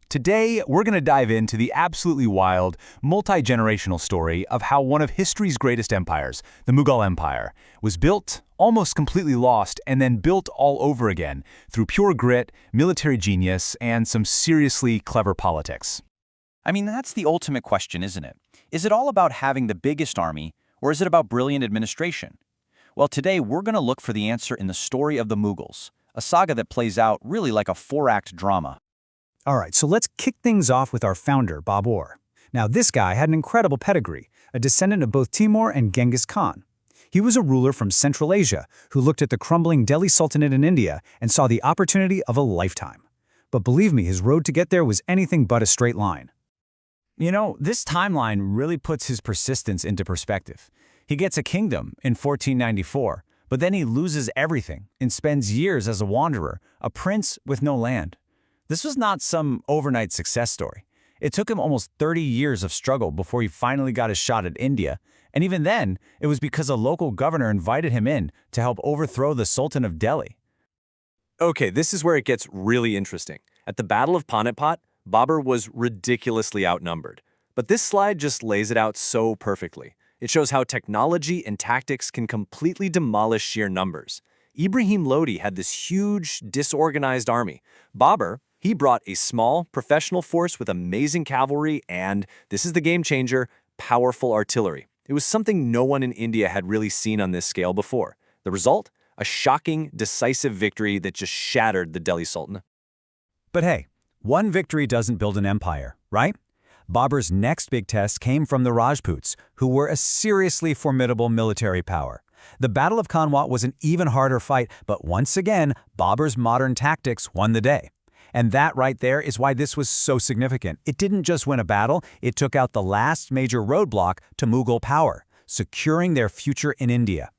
Today, we're going to dive into the absolutely wild, multi-generational story of how one of history's greatest empires, the Mughal Empire, was built, almost completely lost, and then built all over again through pure grit, military genius, and some seriously clever politics. I mean, that's the ultimate question, isn't it? Is it all about having the biggest army, or is it about brilliant administration? Well, today we're going to look for the answer in the story of the Mughals, a saga that plays out really like a four-act drama. All right, so let's kick things off with our founder, Babur. Now, this guy had an incredible pedigree, a descendant of both Timur and Genghis Khan. He was a ruler from Central Asia who looked at the crumbling Delhi Sultanate in India and saw the opportunity of a lifetime. But believe me, his road to get there was anything but a straight line. You know, this timeline really puts his persistence into perspective. He gets a kingdom in 1494, but then he loses everything and spends years as a wanderer, a prince with no land. This was not some overnight success story. It took him almost 30 years of struggle before he finally got his shot at India, and even then, it was because a local governor invited him in to help overthrow the Sultan of Delhi. Okay, this is where it gets really interesting. At the Battle of Panipat, Babur was ridiculously outnumbered. But this slide just lays it out so perfectly. It shows how technology and tactics can completely demolish sheer numbers. Ibrahim Lodi had this huge, disorganized army. Babur, he brought a small, professional force with amazing cavalry and, this is the game changer, powerful artillery. It was something no one in India had really seen on this scale before. The result? A shocking, decisive victory that just shattered the Delhi Sultan. But hey, one victory doesn't build an empire, right? Babur's next big test came from the Rajputs, who were a seriously formidable military power. The Battle of Kanwa was an even harder fight, but once again, Babur's modern tactics won the day. And that right there is why this was so significant. It didn't just win a battle, it took out the last major roadblock to Mughal power, securing their future in India.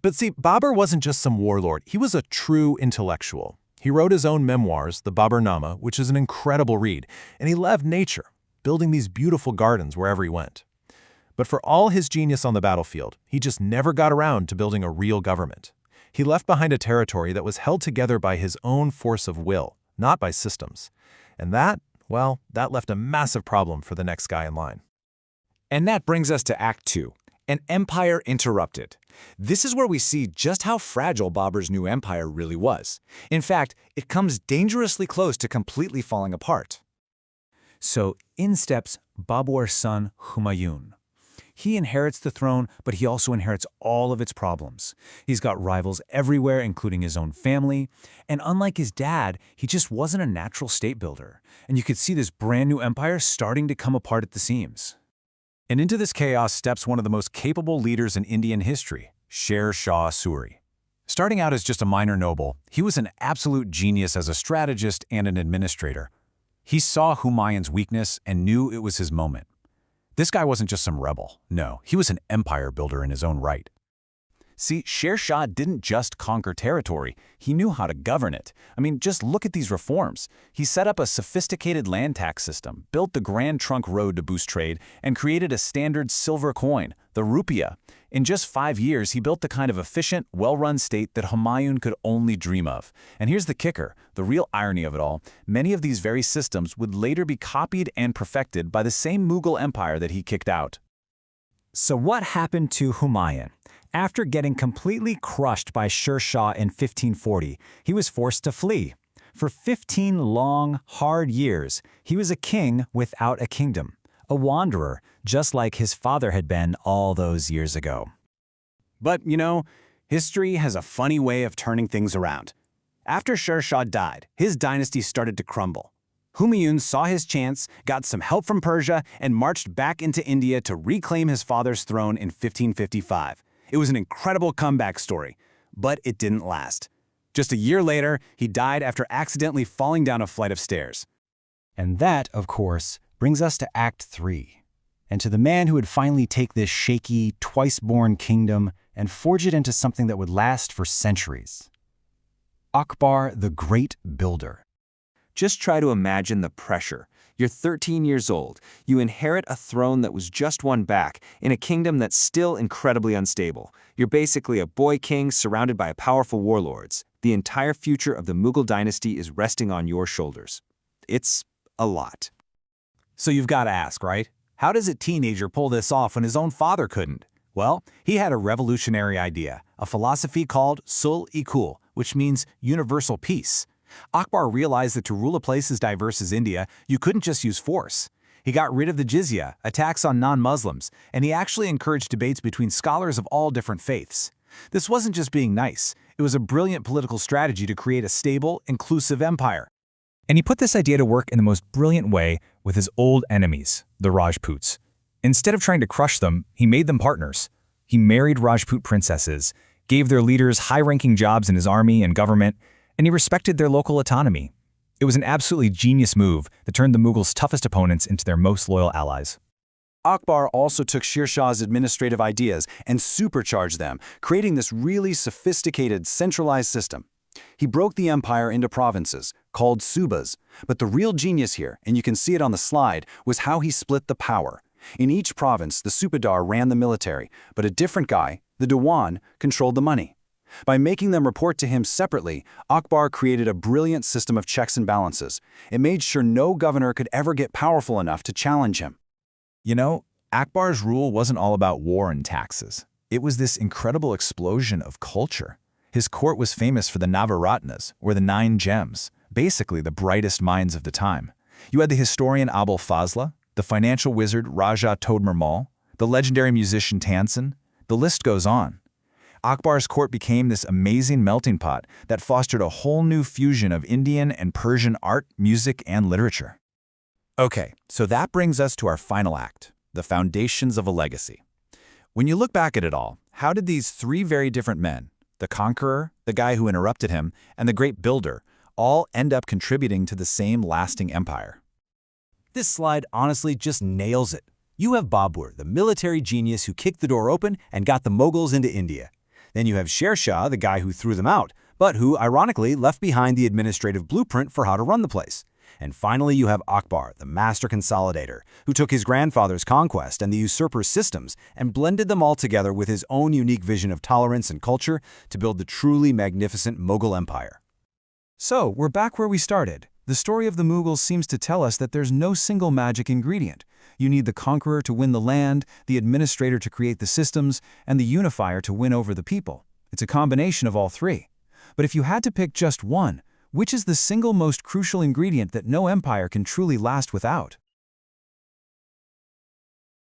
But see, Babur wasn't just some warlord, he was a true intellectual. He wrote his own memoirs, the Baburnama, which is an incredible read, and he loved nature, building these beautiful gardens wherever he went. But for all his genius on the battlefield, he just never got around to building a real government. He left behind a territory that was held together by his own force of will, not by systems. And that, well, that left a massive problem for the next guy in line. And that brings us to Act 2, an empire interrupted. This is where we see just how fragile Babur's new empire really was. In fact, it comes dangerously close to completely falling apart. So in steps Babur's son Humayun. He inherits the throne, but he also inherits all of its problems. He's got rivals everywhere, including his own family. And unlike his dad, he just wasn't a natural state builder. And you could see this brand new empire starting to come apart at the seams. And into this chaos steps one of the most capable leaders in Indian history, Sher Shah Suri. Starting out as just a minor noble, he was an absolute genius as a strategist and an administrator. He saw Humayun's weakness and knew it was his moment. This guy wasn't just some rebel. No, he was an empire builder in his own right. See, Sher Shah didn't just conquer territory, he knew how to govern it. I mean, just look at these reforms. He set up a sophisticated land tax system, built the Grand Trunk Road to boost trade, and created a standard silver coin, the rupiah. In just 5 years, he built the kind of efficient, well-run state that Humayun could only dream of. And here's the kicker, the real irony of it all. Many of these very systems would later be copied and perfected by the same Mughal Empire that he kicked out. So what happened to Humayun? After getting completely crushed by Sher Shah in 1540, he was forced to flee. For 15 long, hard years, he was a king without a kingdom, a wanderer, just like his father had been all those years ago. But, you know, history has a funny way of turning things around. After Sher Shah died, his dynasty started to crumble. Humayun saw his chance, got some help from Persia, and marched back into India to reclaim his father's throne in 1555. It was an incredible comeback story, but it didn't last. Just a year later, he died after accidentally falling down a flight of stairs. And that, of course, brings us to Act 3, and to the man who would finally take this shaky, twice-born kingdom and forge it into something that would last for centuries. Akbar the Great Builder. Just try to imagine the pressure. You're 13 years old. You inherit a throne that was just won back in a kingdom that's still incredibly unstable. You're basically a boy king surrounded by powerful warlords. The entire future of the Mughal dynasty is resting on your shoulders. It's a lot. So you've got to ask, right? How does a teenager pull this off when his own father couldn't? Well, he had a revolutionary idea, a philosophy called sul-i-kul, which means universal peace. Akbar realized that to rule a place as diverse as India, you couldn't just use force. He got rid of the jizya, a tax on non-Muslims, and he actually encouraged debates between scholars of all different faiths. This wasn't just being nice, it was a brilliant political strategy to create a stable, inclusive empire. And he put this idea to work in the most brilliant way with his old enemies, the Rajputs. Instead of trying to crush them, he made them partners. He married Rajput princesses, gave their leaders high-ranking jobs in his army and government, and he respected their local autonomy. It was an absolutely genius move that turned the Mughals' toughest opponents into their most loyal allies. Akbar also took Sher Shah's administrative ideas and supercharged them, creating this really sophisticated, centralized system. He broke the empire into provinces, called subas, but the real genius here, and you can see it on the slide, was how he split the power. In each province, the subadar ran the military, but a different guy, the Diwan, controlled the money. By making them report to him separately, Akbar created a brilliant system of checks and balances. It made sure no governor could ever get powerful enough to challenge him. You know, Akbar's rule wasn't all about war and taxes. It was this incredible explosion of culture. His court was famous for the Navaratnas, or the 9 gems, basically the brightest minds of the time. You had the historian Abul Fazla, the financial wizard Raja Todmer Mal, the legendary musician Tansen. The list goes on. Akbar's court became this amazing melting pot that fostered a whole new fusion of Indian and Persian art, music, and literature. Okay, so that brings us to our final act, the foundations of a legacy. When you look back at it all, how did these 3 very different men, the conqueror, the guy who interrupted him, and the great builder, all end up contributing to the same lasting empire? This slide honestly just nails it. You have Babur, the military genius who kicked the door open and got the Mughals into India. Then you have Sher Shah, the guy who threw them out, but who, ironically, left behind the administrative blueprint for how to run the place. And finally, you have Akbar, the master consolidator, who took his grandfather's conquest and the usurper's systems and blended them all together with his own unique vision of tolerance and culture to build the truly magnificent Mughal Empire. So, we're back where we started. The story of the Mughals seems to tell us that there's no single magic ingredient. You need the conqueror to win the land, the administrator to create the systems, and the unifier to win over the people. It's a combination of all 3. But if you had to pick just one, which is the single most crucial ingredient that no empire can truly last without?